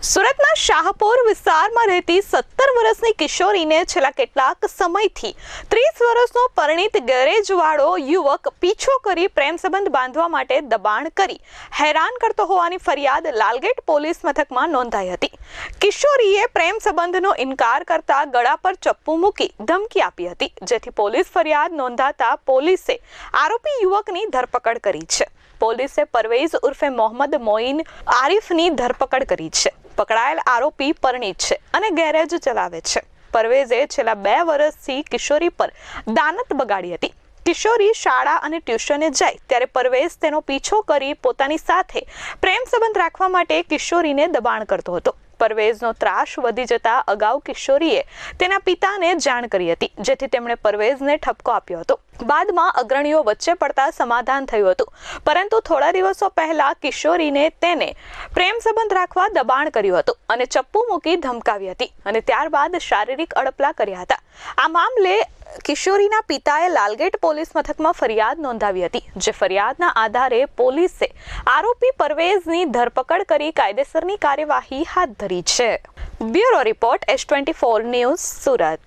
સુરતના શાહપુર વિસ્તારમાં રહેતી 17 વર્ષની કિશોરીને છેલ્લા કેટલાક સમયથી 30 વર્ષનો પરિણીત ગેરેજવાળો યુવક પીછો કરી પ્રેમ સંબંધ બાંધવા માટે દબાણ કરી હેરાન કરતો હોવાની ફરિયાદ લાલગેટ પોલીસ મથકમાં નોંધાઈ હતી। કિશોરીએ પ્રેમ સંબંધનો ઇનકાર કરતા ગળા પર ચપ્પુ મૂકી ધમકી આપી હતી, જેથી પોલીસ ફરિયાદ નોંધાતા પોલીસે આરોપી યુવકની ધરપકડ કરી છે। પોલીસે પરવેઝ ઉર્ફે મોહમ્મદ મોઇન આરિફની ધરપકડ કરી છે। પકડાયેલ આરોપી પરિણીત છે અને ગેરેજ ચલાવે છે। પરવેઝે છેલ્લા 2 વર્ષથી કિશોરી પર દાનત બગાડી હતી। કિશોરી શાળા અને ટ્યુશને જાય ત્યારે પરવેઝ તેનો પીછો કરી પોતાની સાથે પ્રેમ સંબંધ રાખવા માટે કિશોરીને દબાણ કરતો હતો। પરવેઝનો ત્રાસ વધી જતા અગાઉ કિશોરીએ તેના પિતાને જાણ કરી હતી, જેથી તેમણે પરવેઝને ઠપકો આપ્યો હતો। બાદમાં અગ્રણીઓ વચ્ચે પડતા સમાધાન થયું હતું, પરંતુ થોડા દિવસો પહેલા કિશોરીને તેને પ્રેમ સંબંધ રાખવા દબાણ કર્યું હતું અને ચપ્પુ મૂકી ધમકાવી હતી અને ત્યારબાદ શારીરિક અડપલા કર્યા હતા। આ મામલે કિશોરીના પિતાએ લાલગેટ પોલીસ મથકમાં ફરિયાદ નોંધાવી હતી, જે ફરિયાદના આધારે પોલીસે આરોપી પરવેઝની ધરપકડ કરી કાયદેસરની કાર્યવાહી હાથ ધરી છે। Bureau report S24 news, Surat.